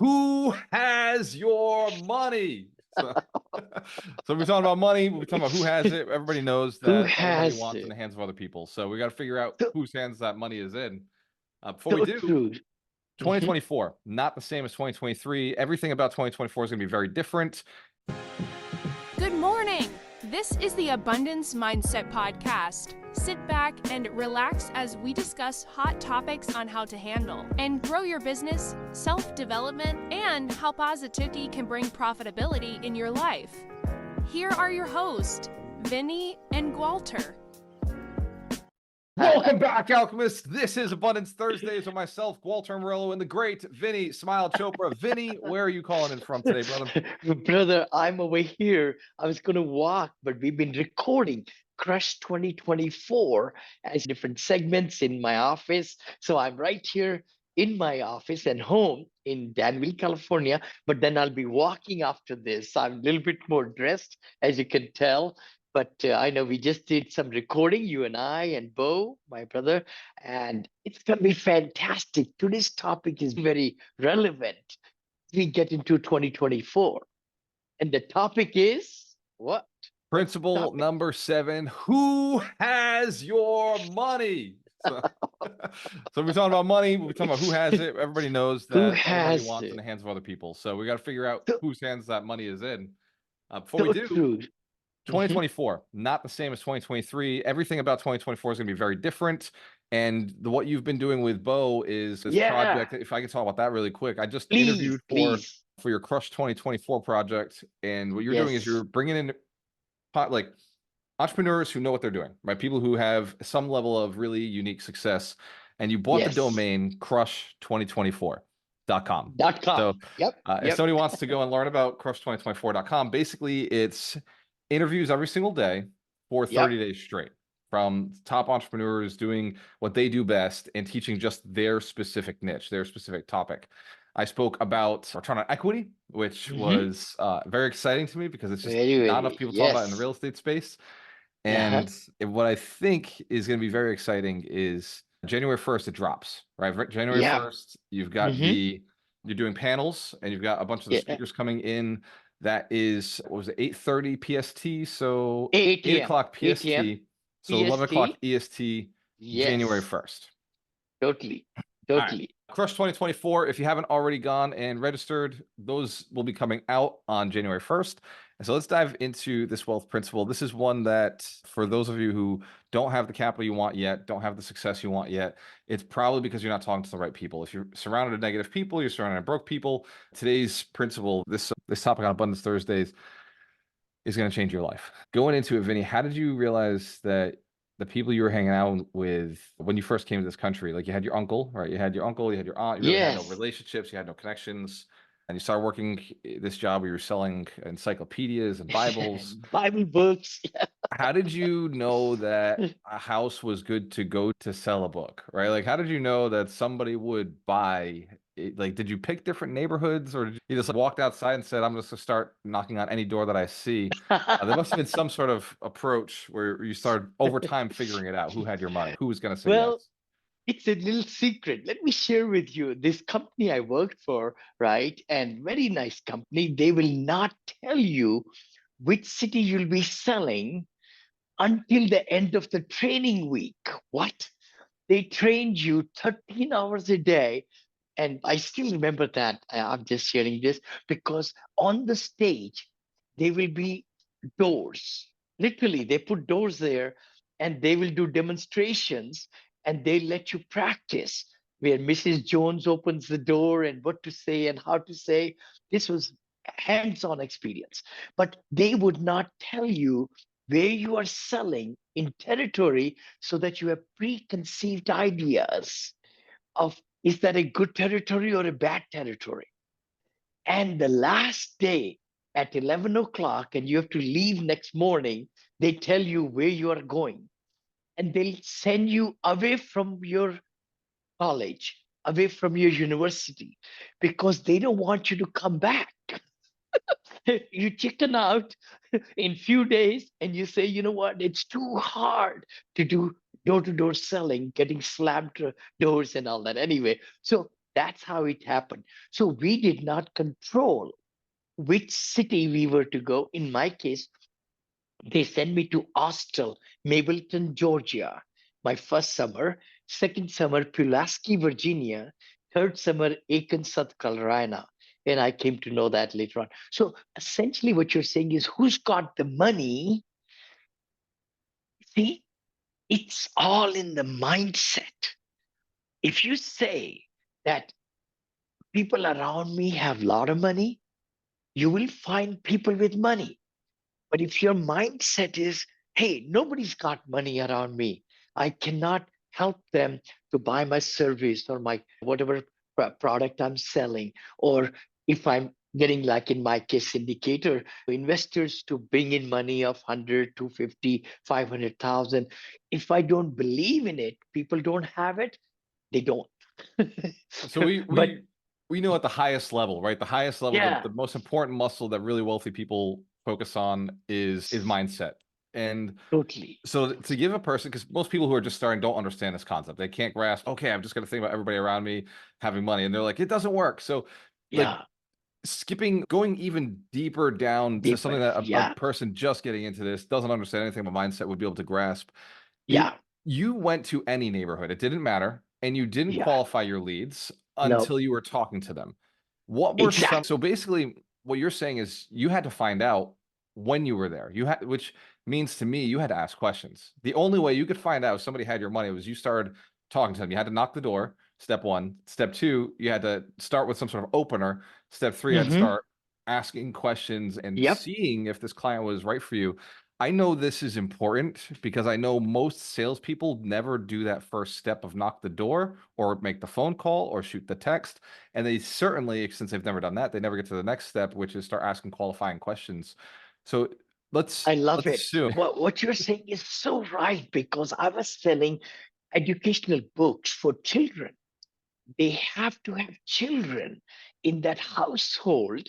who has your money? So, so we're talking about money. We're talking about who has it. Everybody knows Who that all money has wants in the it? hands of other people. So we got to figure out So, whose hands that money is in. Before we so do, true. Mhm. 2024, not the same as 2023. Everything about 2024 is going to be very different. Good morning. This is the Abundance Mindset Podcast. Sit back and relax as we discuss hot topics on how to handle and grow your business, self-development, and how positivity can bring profitability in your life. Here are your hosts, Vinny and Gualter. Welcome back, Alchemists. This is Abundance Thursdays with myself, Gualter Amarello, and the great Vinny, Smile Chopra. Vinny, where are you calling in from today, brother? Brother, I'm over here. I was going to walk, but we've been recording Crush 2024 as different segments in my office. So I'm right here in my office and home in Danville, California. But then I'll be walking after this. I'm a little bit more dressed, as you can tell. But I know we just did some recording, you and I and Bo, my brother, and it's going to be fantastic. Today's topic is very relevant. We get into 2024. And the topic is what? What's the Principle topic? number 7, who has your money? So, so we're talking about money. We're talking about who has it. Everybody knows Who that all money has wants in it? the hands of other people. So we got to figure out So, whose hands that money is in. Before we so do, true. Mhm. 2024, not the same as 2023. Everything about 2024 is going to be very different. And what you've been doing with Bo is this Yeah, project. If I could talk about that really quick, I just please, interviewed please. for your Crush 2024 project. And what you're doing is Yes, you're bringing in like entrepreneurs who know what they're doing, right? People who have some level of really unique success. And you bought the yes. domain crush2024.com. .com. So Yep, if yep. somebody wants to go and learn about crush2024.com, basically it's interviews every single day for 30 Yep. days straight from top entrepreneurs doing what they do best and teaching just their specific niche, their specific topic. I spoke about return on equity, which Hmm. was very exciting to me because it's just Very, not enough very, people talk about it in the yes. real estate space. Uh-huh. And what I think is going to be very exciting is January 1st, it drops, right? January Yep. 1st, you've got Hmm. you're doing panels and you've got a bunch of the Yeah. speakers coming in. That is, what was it, 8:30 PST? So 8 ATM. o'clock ATM. PST. So 11 o'clock PST. EST, January Yes. 1st. Totally. All right. Totally. Crush 2024. If you haven't already gone and registered, those will be coming out on January 1st. And so let's dive into this wealth principle. This is one that, for those of you who don't have the capital you want yet, don't have the success you want yet, it's probably because you're not talking to the right people. If you're surrounded with negative people, you're surrounded with broke people. Today's principle, this topic on Abundance Thursdays, is going to change your life. Going into it, Vinny, how did you realize that the people you were hanging out with when you first came to this country, like you had your uncle, right? You had your uncle, you had your aunt, you really had no Yes. relationships, you had no connections, and you started working this job where you were selling encyclopedias and Bibles. Bible books. How did you know that a house was good to go to sell a book, right? Like, how did you know that somebody would buy it? Like, did you pick different neighborhoods or did you just walked outside and said, I'm just gonna start knocking on any door that I see? There must have been some sort of approach where you started over time figuring it out. Who had your money? Who was going to say Well, yes? it's a little secret. Let me share with you this company I worked for, right? And very nice company. They will not tell you which city you'll be selling until the end of the training week. What? They trained you 13 hours a day. And I still remember that. I'm just sharing this because on the stage, there will be doors. Literally, they put doors there and they will do demonstrations and they let you practice where Mrs. Jones opens the door and what to say and how to say. This was hands-on experience. But they would not tell you where you are selling in territory so that you have preconceived ideas of is that a good territory or a bad territory. And the last day at 11 o'clock, and you have to leave next morning, they tell you where you are going. And they'll send you away from your college, away from your university, because they don't want you to come back. You chicken out in few days and you say, you know what, it's too hard to do door-to-door selling, getting slammed doors and all that. Anyway, so That's how it happened. So we did not control which city we were to go. In my case, they sent me to Austell, Mableton, Georgia, my first summer. Second summer, Pulaski, Virginia. Third summer, Aiken, South Carolina. And I came to know that later on. So essentially, what you're saying is who's got the money? See, it's all in the mindset. If you say that people around me have a lot of money, you will find people with money. But if your mindset is, hey, nobody's got money around me, I cannot help them to buy my service or my whatever product I'm selling, or if I'm getting, like in my case, indicator investors to bring in money of 100, 250, 500,000. If I don't believe in it, people don't have it, they don't. So we But we we know at the highest level, right? The highest level, yeah, the most important muscle that really wealthy people focus on is mindset. And totally. so to give a person, because most people who are just starting don't understand this concept. They can't grasp, okay, I'm just going to think about everybody around me having money. And they're like, it doesn't work. So like Yeah, going even deeper down to deeper. something that a Yeah, person just getting into this doesn't understand anything about mindset would be able to grasp. You yeah, you went to any neighborhood, it didn't matter, and you didn't yeah. qualify your leads No, until you were talking to them. What were some exactly. so basically what you're saying is you had to find out when you were there. You had, which means to me you had to ask questions. The only way you could find out if somebody had your money was you started talking to them. You had to knock the door, step one. Step two, you had to start with some sort of opener. Step three, you had to Hmm. start asking questions and Yep. seeing if this client was right for you. I know this is important because I know most salespeople never do that first step of knock the door or make the phone call or shoot the text. And they certainly, since they've never done that, they never get to the next step, which is start asking qualifying questions. So I love let's it. assume. What you're saying is so right, because I was selling educational books for children. They have to have children in that household.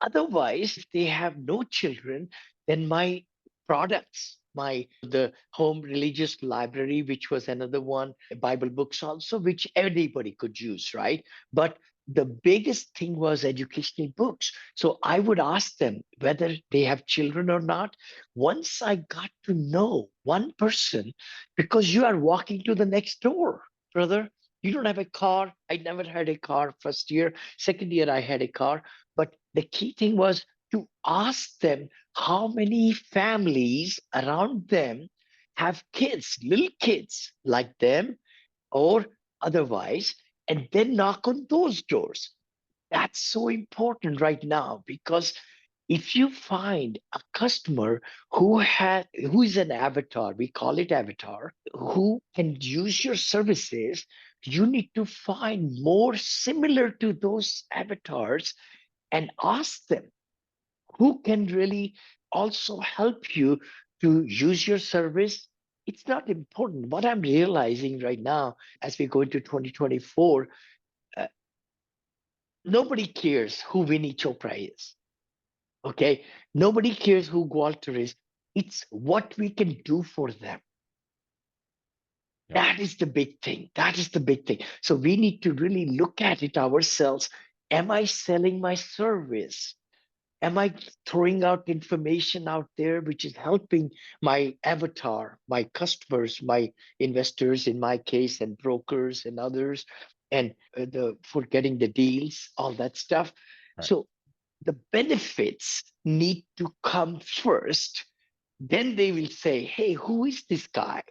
Otherwise, if they have no children, then my products, my the home religious library, which was another one, Bible books also, which anybody could use, right? But the biggest thing was educational books. So I would ask them whether they have children or not. Once I got to know one person, because you are walking to the next door, brother, you don't have a car. I never had a car first year. Second year, I had a car. But the key thing was to ask them how many families around them have kids, little kids like them or otherwise, and then knock on those doors. That's so important right now, because if you find a customer who is an avatar, we call it avatar, who can use your services, you need to find more similar to those avatars and ask them who can really also help you to use your service. It's not important. What I'm realizing right now as we go into 2024, uh, nobody cares who Vinny Chopra is. Okay. Nobody cares who Gualter is. It's what we can do for them. Yep. That is the big thing. That is the big thing. So we need to really look at it ourselves. Am I selling my service? Am I throwing out information out there which is helping my avatar, my customers, my investors in my case, and brokers and others, and the for getting the deals, all that stuff? Right. So the benefits need to come first. Then they will say, hey, who is this guy?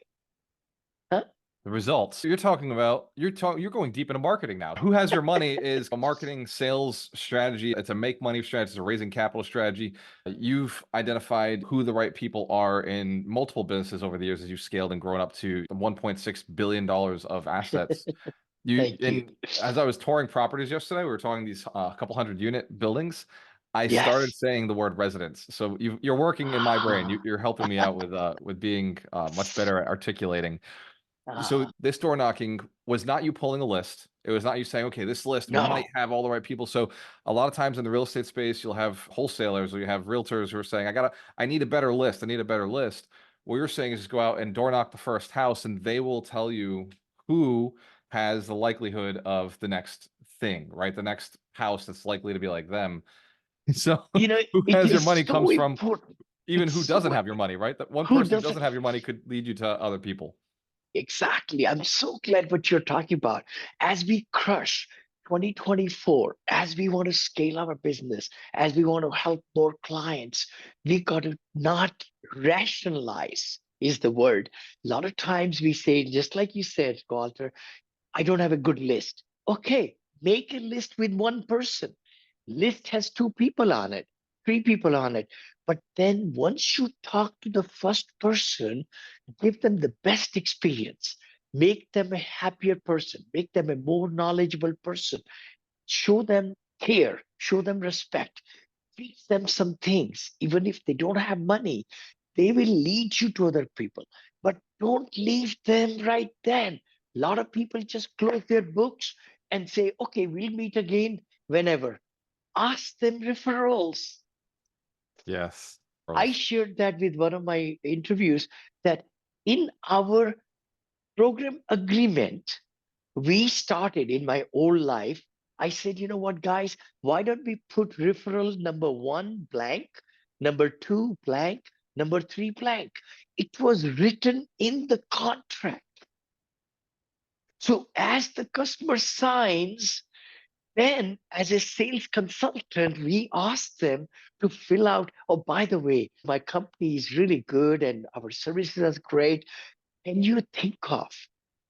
Huh? The results you're talking about, you're going deep into marketing now. Who has your money is a marketing sales strategy. It's a make money strategy. It's a raising capital strategy. You've identified who the right people are in multiple businesses over the years as you've scaled and grown up to $1.6 billion of assets. Thank you. And as I was touring properties yesterday, we were touring these couple hundred unit buildings. I started Yes. saying the word residence. So you're working in my brain. Ah, You're helping me out with being much better at articulating. So ah, this door knocking was not you pulling a list. It was not you saying, okay, this list might no. have all the right people. So a lot of times in the real estate space, you'll have wholesalers or you have realtors who are saying, I need a better list. I need a better list. What you're saying is just go out and door knock the first house and they will tell you who has the likelihood of the next thing, right? The next house that's likely to be like them. So You know, who it has your is money so comes from important. even It's who so doesn't have your money, right? That one who person who doesn't doesn't have your money could lead you to other people. exactly. I'm so glad what you're talking about. As we crush 2024, as we want to scale our business, as we want to help more clients, we got to not rationalize is the word. A lot of times we say, just like you said, Gualter, I don't have a good list. Okay, make a list with one person. List has two people on it, three people on it. But then once you talk to the first person, give them the best experience, make them a happier person, make them a more knowledgeable person, show them care, show them respect, teach them some things. Even if they don't have money, they will lead you to other people. But don't leave them right then. A lot of people just close their books and say, okay, we'll meet again whenever. Ask them referrals. Yes. I shared that with one of my interviews that in our program agreement, we started in my old life. I said, you know what, guys, why don't we put referral number one blank, number two blank, number three blank? It was written in the contract. So as the customer signs, then as a sales consultant, we ask them to fill out, oh, by the way, my company is really good and our services are great. Can you think of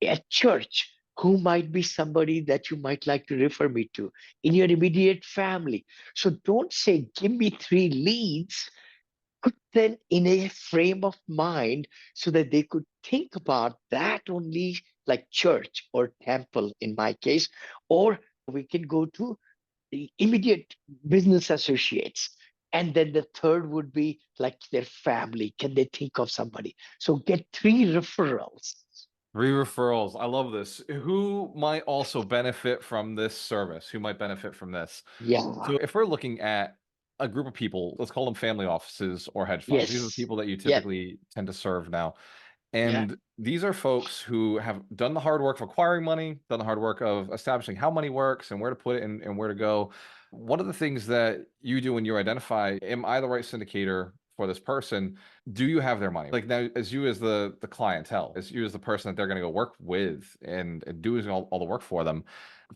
a church who might be somebody that you might like to refer me to in your immediate family? So don't say, give me three leads. Put them in a frame of mind so that they could think about that only, like church or temple in my case, or we can go to the immediate business associates. And then the third would be like their family. Can they think of somebody? So get three referrals. Three referrals. I love this. Who might also benefit from this service? Who might benefit from this? Yeah. So if we're looking at a group of people, let's call them family offices or hedge funds. These are the Yes. people that you Yeah. typically tend to serve now. Yeah. And these are folks who have done the hard work of acquiring money, done the hard work of establishing how money works and where to put it and where to go. One of the things that you do when you identify, am I the right syndicator for this person? Do you have their money? Like now, as you as the clientele, as you as the person that they're going to go work with and doing all the work for them.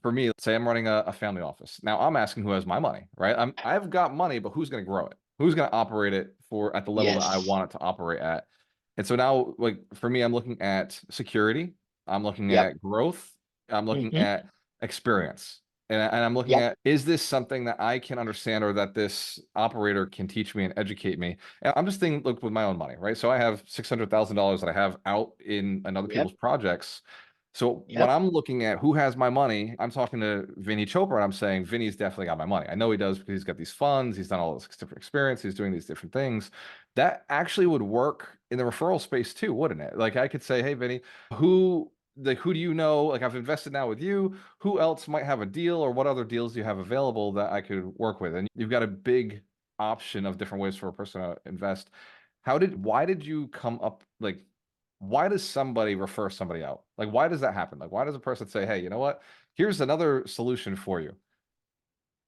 For me, say I'm running a family office. Now I'm asking who has my money, right? I've got money, but who's going to grow it? Who's going to operate it for at the level that I Yes. want it to operate at? And so now, like for me, I'm looking at security, I'm looking Yep. at growth, I'm looking Hmm. at experience, and I'm looking Yep. at, is this something that I can understand or that this operator can teach me and educate me? And I'm just thinking, look, with my own money, right? So I have $600,000 that I have out in other Yep. people's projects. So when Yep. I'm looking at who has my money, I'm talking to Vinny Chopra and I'm saying Vinny's definitely got my money. I know he does because he's got these funds, he's done all this different experience, he's doing these different things. That actually would work in the referral space too, wouldn't it? Like I could say, hey Vinny, who do you know? Like I've invested now with you. Who else might have a deal or what other deals do you have available that I could work with? And you've got a big option of different ways for a person to invest. Why did you come up like why does somebody refer somebody out? Like, why does that happen? Like, why does a person say, hey, you know what? Here's another solution for you.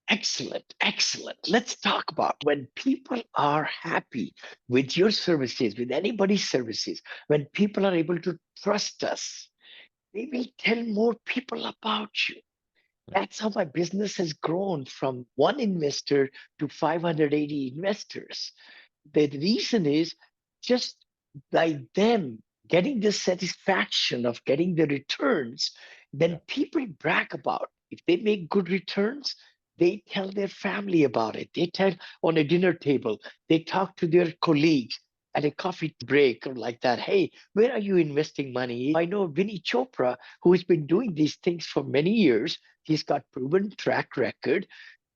Excellent. Excellent. Let's talk about when people are happy with your services, with anybody's services, when people are able to trust us, they will tell more people about you. Yeah. That's how my business has grown from one investor to 580 investors. The reason is just by them getting the satisfaction of getting the returns, Yeah. then people brag about. If they make good returns, they tell their family about it. They tell on a dinner table, they talk to their colleagues at a coffee break or like that. Hey, where are you investing money? I know Vinny Chopra, who has been doing these things for many years. He's got proven track record.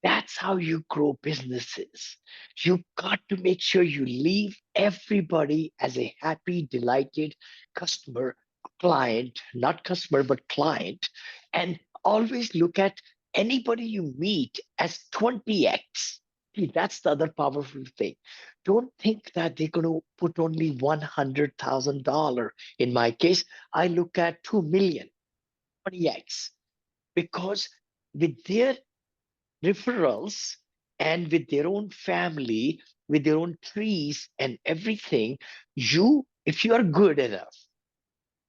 That's how you grow businesses. You've got to make sure you leave everybody as a happy, delighted customer, client, not customer, but client. And always look at anybody you meet as 20x. See, that's the other powerful thing. Don't think that they're going to put only $100,000. In my case, I look at 2 million, 20x, because with their referrals and with their own family, with their own trees and everything, if you are good enough,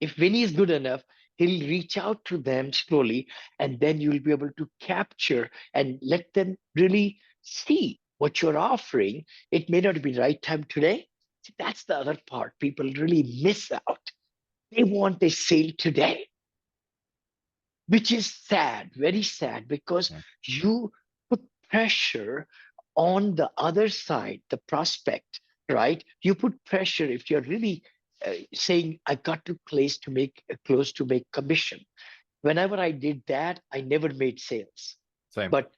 if Vinny is good enough, he'll reach out to them slowly, and then you'll be able to capture and let them really see what you're offering. It may not be the right time today. See, that's the other part. People really miss out. They want a sale today, which is sad, very sad, because Yeah. you put pressure on the other side, the prospect, right? You put pressure if you're really saying, I got to close to make commission. Whenever I did that, I never made sales. Same. But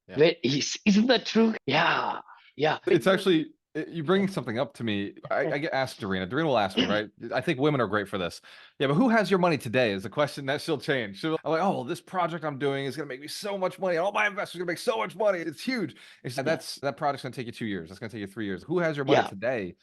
Yeah. isn't that true? Yeah, yeah. It's actually you bringing something up to me. I get asked Dorina. Dorina will ask me, right? I think women are great for this. Yeah, but who has your money today is a question that she'll change. I'm like, oh, well, this project I'm doing is gonna make me so much money. All my investors are gonna make so much money. It's huge. And she said, that project's gonna take you 2 years. That's gonna take you 3 years. Who has your money Yeah, today?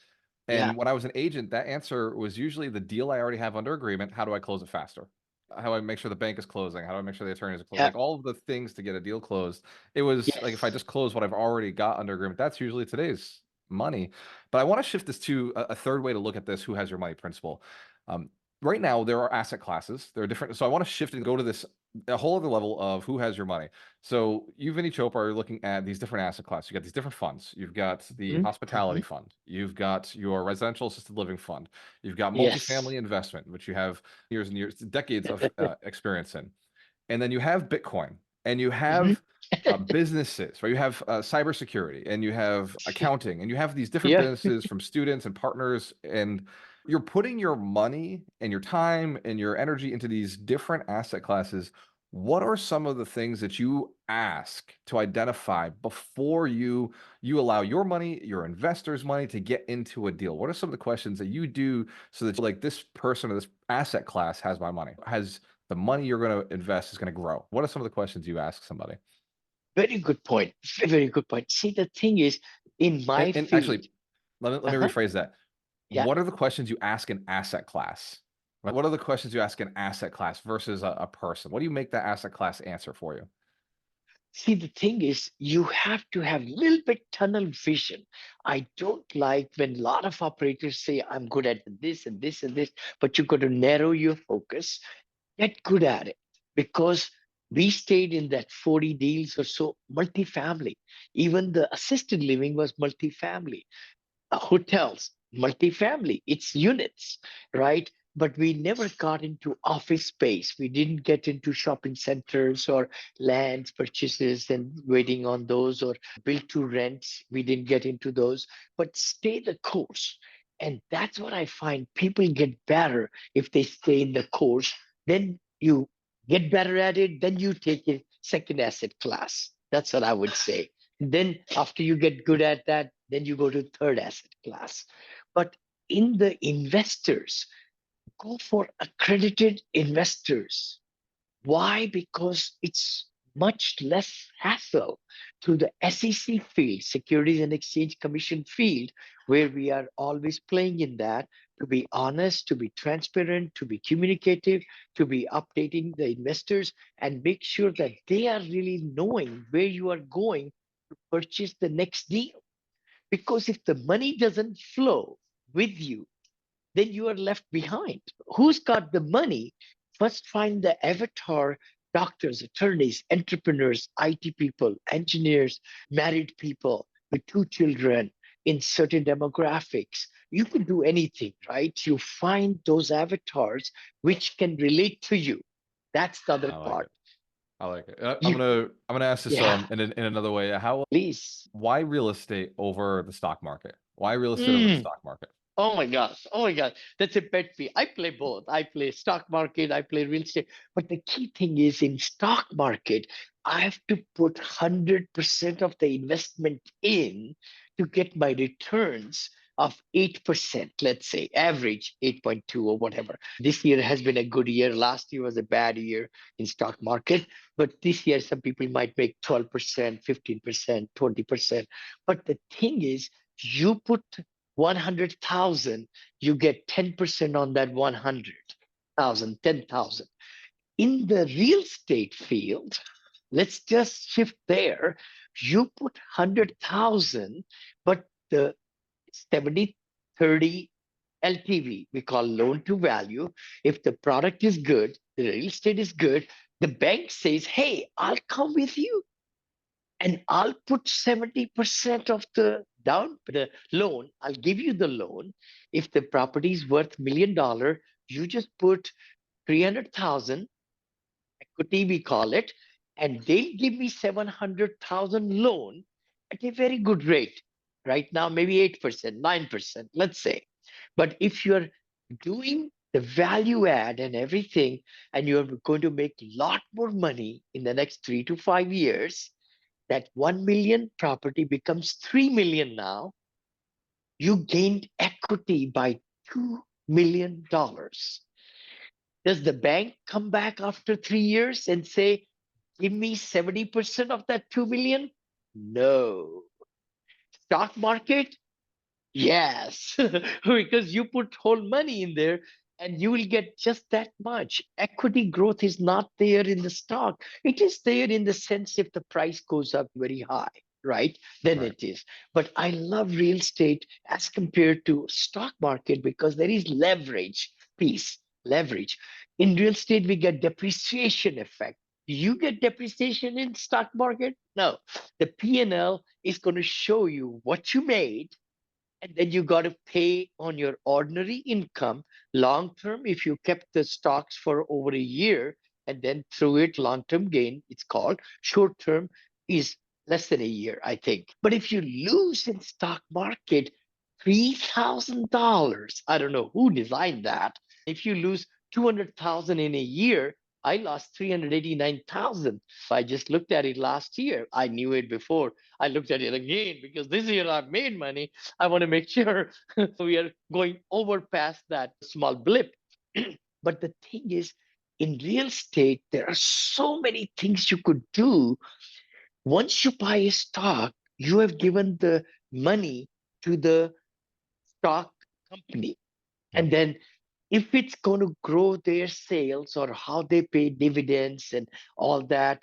yeah, And when I was an agent, that answer was usually the deal I already have under agreement. How do I close it faster? How do I make sure the bank is closing? How do I make sure the attorneys are closing? yeah, Like all of the things to get a deal closed. It was like if I yes. just close what I've already got under agreement, that's usually today's money. But I want to shift this to a third way to look at this: who has your money principle. Um, right now, there are asset classes. There are different. So I want to shift and go to this a whole other level of who has your money. So you, Vinny Chopra, are looking at these different asset classes. You got these different funds. You've got the Mhm, hospitality mhm. fund. You've got your residential assisted living fund. You've got Yes. multifamily investment, which you have years and years, decades of experience in. And then you have Bitcoin, and you Mhm. have businesses, right? You have cybersecurity, and you have accounting, and you have these different Yeah. businesses from students and partners, and you're putting your money and your time and your energy into these different asset classes. What are some of the things that you ask to identify before you allow your money, your investors' money to get into a deal? What are some of the questions that you do so that like this person or this asset class has my money? Has the money you're going to invest is going to grow? What are some of the questions you ask somebody? Very good point. Very good point. See, the thing is, in my And actually, field, let me uh-huh, rephrase that. yeah. What are the questions you ask an asset class? Right? What are the questions you ask an asset class versus a person? What do you make that asset class answer for you? See, the thing is, you have to have a little bit tunnel vision. I don't like when a lot of operators say, I'm good at this and this and this, but you got to narrow your focus, get good at it. Because we stayed in that 40 deals or so, multifamily. Even the assisted living was multifamily. Hotels, multifamily, it's units, right? But we never got into office space. We didn't get into shopping centers or land purchases and waiting on those or build to rents. We didn't get into those, but stay the course. And that's what I find people get better if they stay in the course. Then you get better at it, then you take a second asset class. That's what I would say. Then after you get good at that, then you go to third asset class. But in the investors, go for accredited investors. Why? Because it's much less hassle through the SEC field, Securities and Exchange Commission field, where we are always playing in that to be honest, to be transparent, to be communicative, to be updating the investors and make sure that they are really knowing where you are going to purchase the next deal. Because if the money doesn't flow with you, then you are left behind. Who's got the money? First, find the avatar doctors, attorneys, entrepreneurs, IT people, engineers, married people with two children in certain demographics. You can do anything, right? You find those avatars which can relate to you. That's the other I like part. it. I like it. You, I'm gonna ask this yeah, in another way. How please. why real estate over the stock market? Why real estate over the Mm. stock market? Oh my gosh. Oh my God. That's a pet peeve. I play both. I play stock market, I play real estate. But the key thing is in stock market, I have to put 100% of the investment in to get my returns of 8%, let's say, average 8.2 or whatever. This year has been a good year. Last year was a bad year in stock market. But this year, some people might make 12%, 15%, 20%. But the thing is, you put 100,000, you get 10% on that 100,000, 10,000. In the real estate field, let's just shift there. You put 100,000, but the 70/30 LTV, we call loan to value. If the product is good, the real estate is good, the bank says, hey, I'll come with you and I'll put 70% of the loan. I'll give you the loan. If the property is worth $1 million, you just put 300,000 equity, we call it, and they'll give me 700,000 loan at a very good rate. Right now, maybe 8%, 9%, let's say. But if you're doing the value add and everything, and you're going to make a lot more money in the next 3 to 5 years, that 1 million property becomes 3 million now. You gained equity by $2 million. Does the bank come back after 3 years and say, give me 70% of that 2 million? No. Stock market? Yes, because you put whole money in there and you will get just that much. Equity growth is not there in the stock. It is there in the sense if the price goes up very high, right? Then Right. it is. But I love real estate as compared to stock market because there is leverage piece, leverage. In real estate, we get depreciation effect. Do you get depreciation in stock market? No. The P&L is going to show you what you made, and then you got to pay on your ordinary income long term. If you kept the stocks for over a year and then through it long term gain, it's called. Short term is less than a year, I think. But if you lose in stock market $3,000, I don't know who designed that. If you lose 200,000 in a year, I lost 389,000. I just looked at it last year. I knew it before. I looked at it again because this year I've made money. I want to make sure we are going over past that small blip. But the thing is, in real estate, there are so many things you could do. Once you buy a stock, you have given the money to the stock company. And then if it's going to grow their sales or how they pay dividends and all that,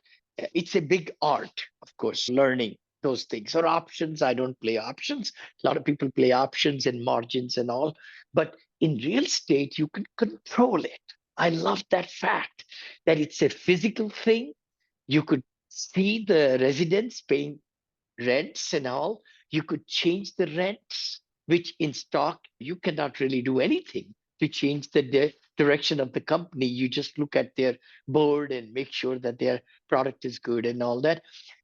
it's a big art, of course, learning those things. Or options, I don't play options. A lot of people play options and margins and all. But in real estate, you can control it. I love that fact that it's a physical thing. You could see the residents paying rents and all. You could change the rents, which in stock, you cannot really do anything to change the direction of the company. You just look at their board and make sure that their product is good and all that.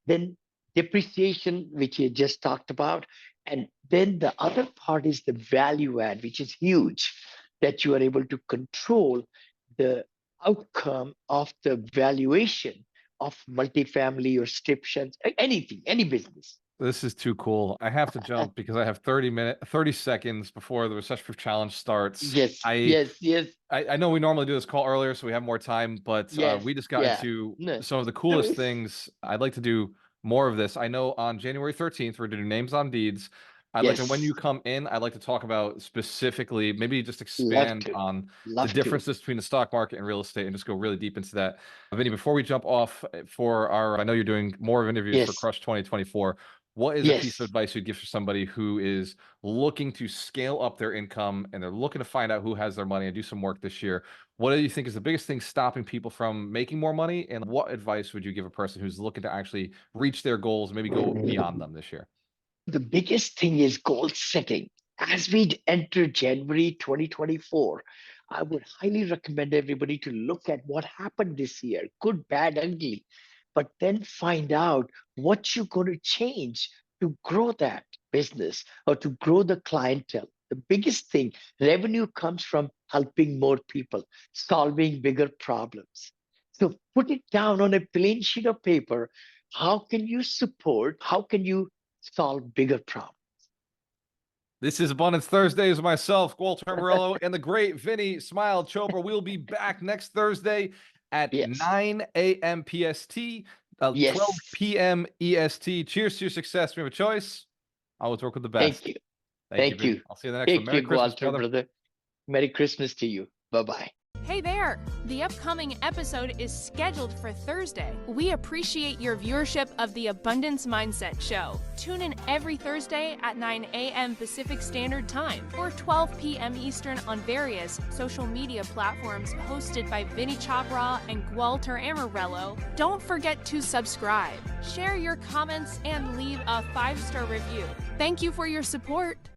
Then depreciation, which you just talked about. And then the other part is the value add, which is huge, that you are able to control the outcome of the valuation of multifamily or strip shops, anything, any business. This is too cool. I have to jump because I have 30 seconds before the recession proof challenge starts. Yes, yes, yes, I know we normally do this call earlier, so we have more time, but yes, we just got yeah. into No, some of the no, coolest it's things. I'd like to do more of this. I know on January 13th, we're doing names on deeds. I'd like to, when you yes, come in, I'd like to talk about specifically, maybe just love expand to, on the love to. differences between the stock market and real estate and just go really deep into that. Vinny, before we jump off for our, I know you're doing more of interviews for Yes, Crush 2024. What is a piece of yes. advice you'd give for somebody who is looking to scale up their income and they're looking to find out who has their money and do some work this year? What do you think is the biggest thing stopping people from making more money? And what advice would you give a person who's looking to actually reach their goals, maybe go beyond them this year? The biggest thing is goal setting. As we enter January 2024, I would highly recommend everybody to look at what happened this year, good, bad, ugly, but then find out what you're going to change to grow that business or to grow the clientele. The biggest thing, revenue comes from helping more people, solving bigger problems. So put it down on a plain sheet of paper. How can you support? How can you solve bigger problems? This is Abundance Thursdays with myself, Gualter Amarello, and the great Vinny Smile Chopra. We'll be back next Thursday at Yes, 9 a.m. PST, 12 yes. p.m. EST. Cheers to your success. We have a choice. Always work with the best. Thank you. Thank you, Thank Vinny. you. I'll see you in the next one. Thank Merry you, Christmas, Gualter, brother. brother. Merry Christmas to you. Bye bye. Hey there! The upcoming episode is scheduled for Thursday. We appreciate your viewership of the Abundance Mindset Show. Tune in every Thursday at 9 a.m. Pacific Standard Time or 12 p.m. Eastern on various social media platforms hosted by Vinny Chopra and Gualter Amarello. Don't forget to subscribe, share your comments, and leave a 5-star review. Thank you for your support.